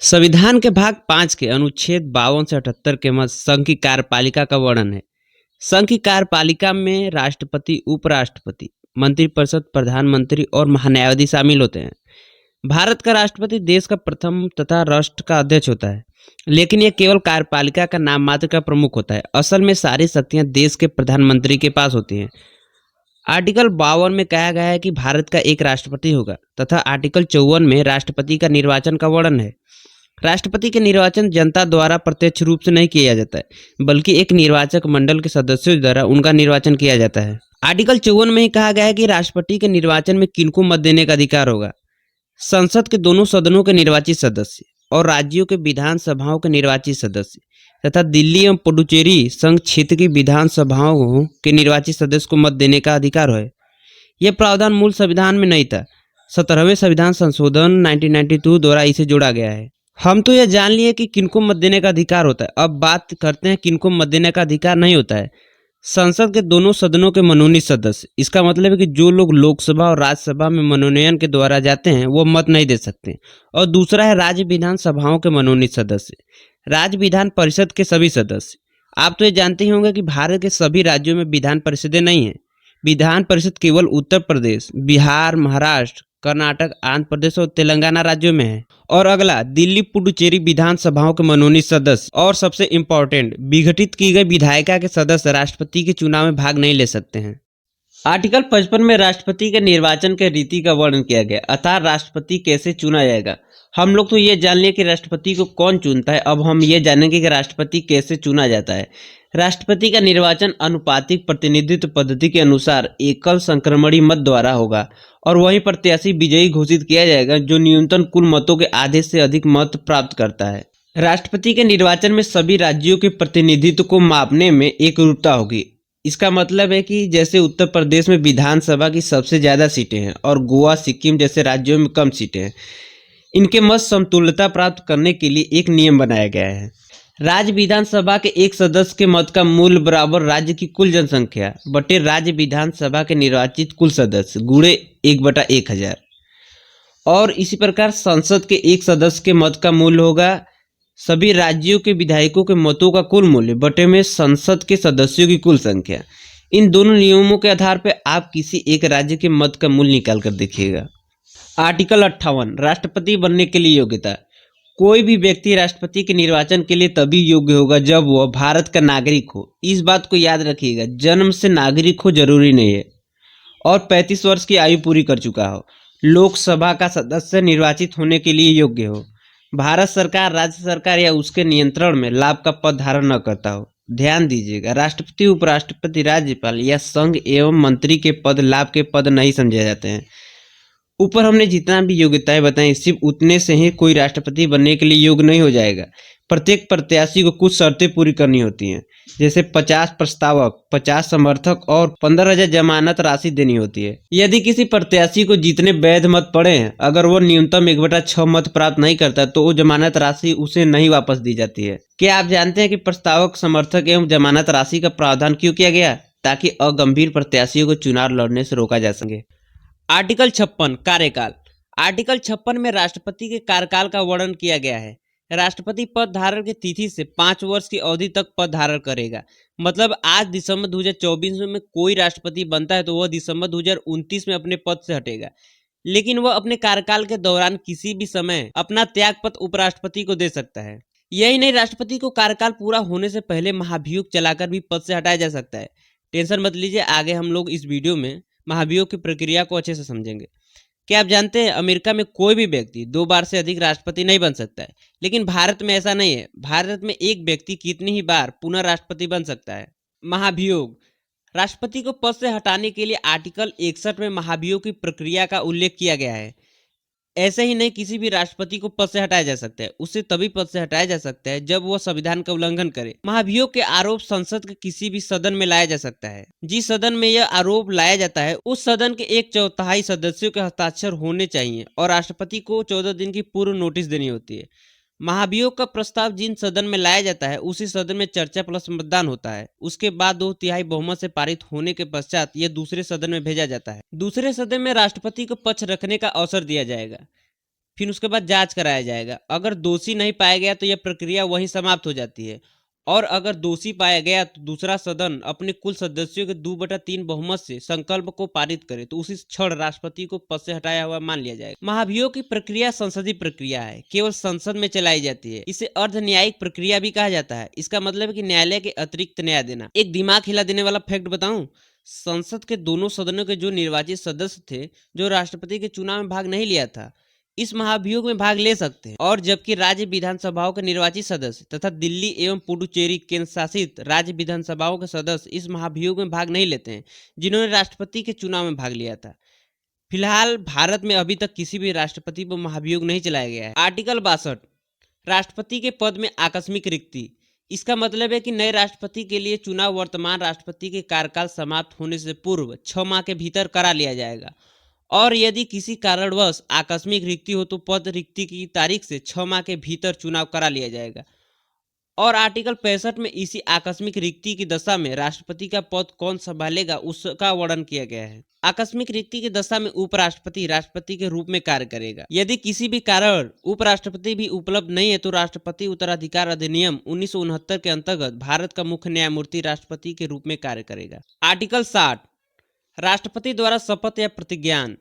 संविधान के भाग 5 के अनुच्छेद 52 से 78 के मध्य संघ की कार्यपालिका का वर्णन है। संघ की कार्यपालिका में राष्ट्रपति, उपराष्ट्रपति, मंत्रिपरिषद, प्रधानमंत्री और महान्यायाधीश शामिल होते हैं। भारत का राष्ट्रपति देश का प्रथम तथा राष्ट्र का अध्यक्ष होता है, लेकिन यह केवल कार्यपालिका का नाम मात्र का प्रमुख होता है। असल में सारी शक्तियां देश के प्रधानमंत्री के पास होती हैं। आर्टिकल 52 में कहा गया है कि भारत का एक राष्ट्रपति होगा तथा आर्टिकल 54 में राष्ट्रपति का निर्वाचन का वर्णन है। राष्ट्रपति के निर्वाचन जनता द्वारा प्रत्यक्ष रूप से नहीं किया जाता है, बल्कि एक निर्वाचक मंडल के सदस्यों द्वारा उनका निर्वाचन किया जाता है। आर्टिकल 54 में ही कहा गया है कि राष्ट्रपति के निर्वाचन में किनको मत देने का अधिकार होगा। संसद के दोनों सदनों के निर्वाचित सदस्य और राज्यों के विधानसभाओं के निर्वाचित सदस्य तथा दिल्ली एवं पुडुचेरी संघ क्षेत्र की विधानसभाओं के निर्वाचित सदस्य को मत देने का अधिकार है। यह प्रावधान मूल संविधान में नहीं था। 17वें संविधान संशोधन 1992 द्वारा इसे जोड़ा गया है। हम तो यह जान लिए कि किनको मत देने का अधिकार होता है। अब बात करते हैं किनको मत देने का अधिकार नहीं होता है। संसद के दोनों सदनों के मनोनीत सदस्य, इसका मतलब है कि जो लोग लोकसभा और राज्यसभा में मनोनयन के द्वारा जाते हैं वो मत नहीं दे सकते। और दूसरा है राज्य विधानसभाओं के मनोनीत सदस्य, राज्य विधान परिषद के सभी सदस्य। आप तो ये जानते ही होंगे कि भारत के सभी राज्यों में विधान परिषदें नहीं हैं। विधान परिषद केवल उत्तर प्रदेश, बिहार, महाराष्ट्र, कर्नाटक, आंध्र प्रदेश और तेलंगाना राज्यों में है। और अगला दिल्ली पुडुचेरी विधानसभाओं के मनोनीत सदस्य और सबसे इम्पोर्टेंट विघटित की गई विधायिका के सदस्य राष्ट्रपति के चुनाव में भाग नहीं ले सकते हैं। आर्टिकल 55 में राष्ट्रपति के निर्वाचन के रीति का वर्णन किया गया, अर्थात राष्ट्रपति कैसे चुना जाएगा। हम लोग तो ये जान लिए कि राष्ट्रपति को कौन चुनता है। अब हम ये जानेंगे कि राष्ट्रपति कैसे चुना जाता है। राष्ट्रपति का निर्वाचन अनुपातिक प्रतिनिधित्व पद्धति के अनुसार एकल संक्रमणीय मत द्वारा होगा और वही प्रत्याशी विजयी घोषित किया जाएगा जो न्यूनतम कुल मतों के आधे से अधिक मत प्राप्त करता है। राष्ट्रपति के निर्वाचन में सभी राज्यों के प्रतिनिधित्व को मापने में एकरूपता होगी। इसका मतलब है कि जैसे उत्तर प्रदेश में विधानसभा की सबसे ज्यादा सीटें हैं और गोवा, सिक्किम जैसे राज्यों में कम सीटें हैं, इनके मत समतुल्यता प्राप्त करने के लिए एक नियम बनाया गया है। राज्य विधानसभा के एक सदस्य के मत का मूल्य बराबर राज्य की कुल जनसंख्या बटे राज्य विधानसभा के निर्वाचित कुल सदस्य गुणे 1/1000। और इसी प्रकार संसद के एक सदस्य के मत का मूल्य होगा सभी राज्यों के विधायकों के मतों का कुल मूल्य बटे में संसद के सदस्यों की कुल संख्या। इन दोनों नियमों के आधार पर आप किसी एक राज्य के मत का मूल्य निकाल कर देखिएगा। आर्टिकल 58 राष्ट्रपति बनने के लिए योग्यता। कोई भी व्यक्ति राष्ट्रपति के निर्वाचन के लिए तभी योग्य होगा जब वह भारत का नागरिक हो। इस बात को याद रखिएगा, जन्म से नागरिक हो जरूरी नहीं है और 35 वर्ष की आयु पूरी कर चुका हो, लोकसभा का सदस्य निर्वाचित होने के लिए योग्य हो, भारत सरकार, राज्य सरकार या उसके नियंत्रण में लाभ का पद धारण न करता हो। ध्यान दीजिएगा, राष्ट्रपति, उपराष्ट्रपति, राज्यपाल या संघ एवं मंत्री के पद लाभ के पद नहीं समझे जाते हैं। ऊपर हमने जितना भी योग्यताएं बताई, सिर्फ उतने से ही कोई राष्ट्रपति बनने के लिए योग्य नहीं हो जाएगा। प्रत्येक प्रत्याशी को कुछ शर्तें पूरी करनी होती हैं, जैसे 50 प्रस्तावक, 50 समर्थक और 15,000 जमानत राशि देनी होती है। यदि किसी प्रत्याशी को जितने वैध मत पड़े हैं, अगर वो न्यूनतम 1/6 मत प्राप्त नहीं करता तो वो जमानत राशि उसे नहीं वापस दी जाती है। क्या आप जानते हैं कि प्रस्तावक, समर्थक एवं जमानत राशि का प्रावधान क्यों किया गया? ताकि अगंभीर प्रत्याशियों को चुनाव लड़ने से रोका जा सके। आर्टिकल 56 कार्यकाल। आर्टिकल 56 में राष्ट्रपति के कार्यकाल का वर्णन किया गया है। राष्ट्रपति पद धारण की तिथि से 5 वर्ष की अवधि तक पद धारण करेगा। मतलब आज दिसंबर 2024 में कोई राष्ट्रपति बनता है तो वह दिसंबर 2029 में अपने पद से हटेगा, लेकिन वह अपने कार्यकाल के दौरान किसी भी समय अपना त्यागपत्र उपराष्ट्रपति को दे सकता है। यही नहीं, राष्ट्रपति को कार्यकाल पूरा होने से पहले महाभियोग चलाकर भी पद से हटाया जा सकता है। टेंशन मत लीजिए, आगे हम लोग इस वीडियो में महाभियोग की प्रक्रिया को अच्छे से समझेंगे। क्या आप जानते हैं अमेरिका में कोई भी व्यक्ति 2 बार से अधिक राष्ट्रपति नहीं बन सकता है, लेकिन भारत में ऐसा नहीं है। भारत में एक व्यक्ति कितनी ही बार पुनः राष्ट्रपति बन सकता है। महाभियोग। राष्ट्रपति को पद से हटाने के लिए आर्टिकल 61 में महाभियोग की प्रक्रिया का उल्लेख किया गया है। ऐसे ही नहीं, किसी भी राष्ट्रपति को पद से हटाया जा सकता है। उसे तभी पद से हटाया जा सकता है जब वह संविधान का उल्लंघन करे। महाभियोग के आरोप संसद के किसी भी सदन में लाया जा सकता है। जिस सदन में यह आरोप लाया जाता है उस सदन के 1/4 सदस्यों के हस्ताक्षर होने चाहिए और राष्ट्रपति को 14 दिन की पूर्व नोटिस देनी होती है। महाभियोग का प्रस्ताव जिन सदन में लाया जाता है उसी सदन में चर्चा प्लस मतदान होता है। उसके बाद 2/3 बहुमत से पारित होने के पश्चात यह दूसरे सदन में भेजा जाता है। दूसरे सदन में राष्ट्रपति को पक्ष रखने का अवसर दिया जाएगा। फिर उसके बाद जांच कराया जाएगा। अगर दोषी नहीं पाया गया तो यह प्रक्रिया वहीं समाप्त हो जाती है, और अगर दोषी पाया गया तो दूसरा सदन अपने कुल सदस्यों के 2/3 बहुमत से संकल्प को पारित करे तो उसी क्षण राष्ट्रपति को पद से हटाया हुआ मान लिया जाएगा। महाभियोग की प्रक्रिया संसदीय प्रक्रिया है, केवल संसद में चलाई जाती है। इसे अर्ध न्यायिक प्रक्रिया भी कहा जाता है। इसका मतलब है कि न्यायालय के अतिरिक्त न्याय देना। एक दिमाग हिला देने वाला फैक्ट बताऊं, संसद के दोनों सदनों के जो निर्वाचित सदस्य थे, जो राष्ट्रपति के चुनाव में भाग नहीं लिया था, इस महाभियोग में भाग ले सकते हैं, और जबकि राज्य विधानसभाओं के निर्वाचित सदस्य तथा दिल्ली एवं पुडुचेरी केंद्र शासित राज्य विधानसभाओं के सदस्य इस महाभियोग में भाग नहीं लेते हैं, जिन्होंने राष्ट्रपति के चुनाव में भाग लिया था। फिलहाल भारत में अभी तक किसी भी राष्ट्रपति पर महाभियोग नहीं चलाया गया है। आर्टिकल 62, राष्ट्रपति के पद में आकस्मिक रिक्ति। इसका मतलब है कि नए राष्ट्रपति के लिए चुनाव वर्तमान राष्ट्रपति के कार्यकाल समाप्त होने से पूर्व 6 माह के भीतर करा लिया जाएगा, और यदि किसी कारणवश आकस्मिक रिक्ति हो तो पद रिक्ति की तारीख से 6 माह के भीतर चुनाव करा लिया जाएगा। और आर्टिकल 65 में इसी आकस्मिक रिक्ति की दशा में राष्ट्रपति का पद कौन संभालेगा उसका वर्णन किया गया है। आकस्मिक रिक्ति की दशा में उपराष्ट्रपति राष्ट्रपति के रूप में कार्य करेगा। यदि किसी भी कारण उपराष्ट्रपति भी उपलब्ध नहीं है तो राष्ट्रपति उत्तराधिकार अधिनियम 1969 के अंतर्गत भारत का मुख्य न्यायमूर्ति राष्ट्रपति के रूप में कार्य करेगा। आर्टिकल 60, राष्ट्रपति द्वारा शपथ या प्रतिज्ञान।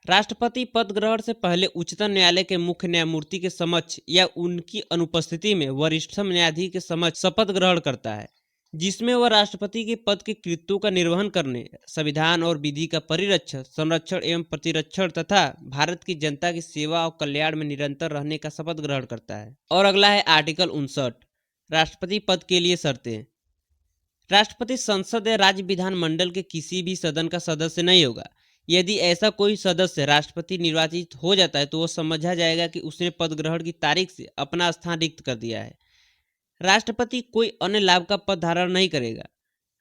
राष्ट्रपति पद ग्रहण से पहले उच्चतम न्यायालय के मुख्य न्यायमूर्ति के समक्ष या उनकी अनुपस्थिति में वरिष्ठतम न्यायाधीश के समक्ष शपथ ग्रहण करता है, जिसमें वह राष्ट्रपति के पद के कृत्यों का निर्वहन करने, संविधान और विधि का परिरक्षण, संरक्षण एवं प्रतिरक्षण तथा भारत की जनता की सेवा और कल्याण में निरंतर रहने का शपथ ग्रहण करता है। और अगला है आर्टिकल 59, राष्ट्रपति पद के लिए शर्तें। राष्ट्रपति संसद या राज्य विधानमंडल के किसी भी सदन का सदस्य नहीं होगा। यदि ऐसा कोई सदस्य राष्ट्रपति निर्वाचित हो जाता है तो वह समझा जाएगा कि उसने पद ग्रहण की तारीख से अपना स्थान रिक्त कर दिया है। राष्ट्रपति कोई अन्य लाभ का पद धारण नहीं करेगा।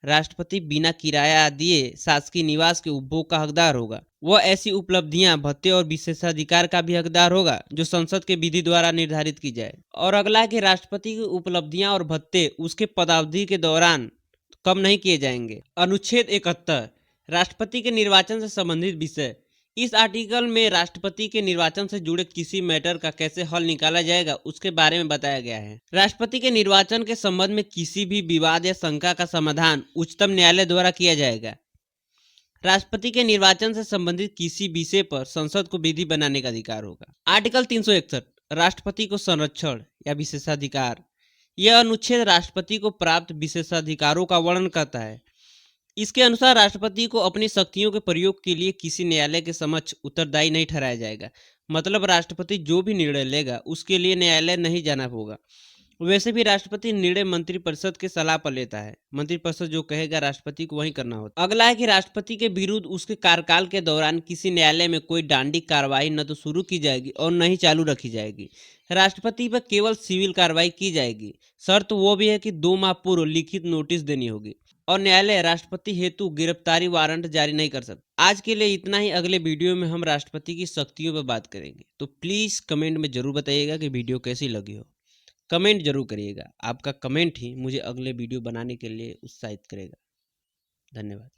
राष्ट्रपति बिना किराया दिए शासकीय निवास के उपभोग का हकदार होगा। वह ऐसी उपलब्धियां, भत्ते और विशेषाधिकार का भी हकदार होगा जो संसद के विधि द्वारा निर्धारित की जाए। और अगला है कि राष्ट्रपति की उपलब्धियां और भत्ते उसके पदावधि के दौरान कम नहीं किए जाएंगे। अनुच्छेद 71, राष्ट्रपति के निर्वाचन से संबंधित विषय। इस आर्टिकल में राष्ट्रपति के निर्वाचन से जुड़े किसी मैटर का कैसे हल निकाला जाएगा उसके बारे में बताया गया है। राष्ट्रपति के निर्वाचन के संबंध में किसी भी विवाद या शंका का समाधान उच्चतम न्यायालय द्वारा किया जाएगा। राष्ट्रपति के निर्वाचन से संबंधित किसी विषय पर संसद को विधि बनाने का अधिकार होगा। आर्टिकल 361, राष्ट्रपति को संरक्षण या विशेषाधिकार। यह अनुच्छेद राष्ट्रपति को प्राप्त विशेषाधिकारों का वर्णन करता है। इसके अनुसार राष्ट्रपति को अपनी शक्तियों के प्रयोग के लिए किसी न्यायालय के समक्ष उत्तरदायी नहीं ठहराया जाएगा। मतलब राष्ट्रपति जो भी निर्णय लेगा उसके लिए न्यायालय नहीं जाना होगा। वैसे भी राष्ट्रपति निर्णय मंत्रिपरिषद के सलाह पर लेता है। मंत्रिपरिषद जो कहेगा राष्ट्रपति को वही करना होता है। अगला है कि राष्ट्रपति के विरुद्ध उसके कार्यकाल के दौरान किसी न्यायालय में कोई दंडिक कार्रवाई न तो शुरू की जाएगी और न ही चालू रखी जाएगी। राष्ट्रपति पर केवल सिविल कार्रवाई की जाएगी। शर्त वो भी है कि 2 माह पूर्व लिखित नोटिस देनी होगी, और न्यायालय राष्ट्रपति हेतु गिरफ्तारी वारंट जारी नहीं कर सकता। आज के लिए इतना ही। अगले वीडियो में हम राष्ट्रपति की शक्तियों पर बात करेंगे। तो प्लीज कमेंट में जरूर बताइएगा कि वीडियो कैसी लगी हो। कमेंट जरूर करिएगा। आपका कमेंट ही मुझे अगले वीडियो बनाने के लिए उत्साहित करेगा। धन्यवाद।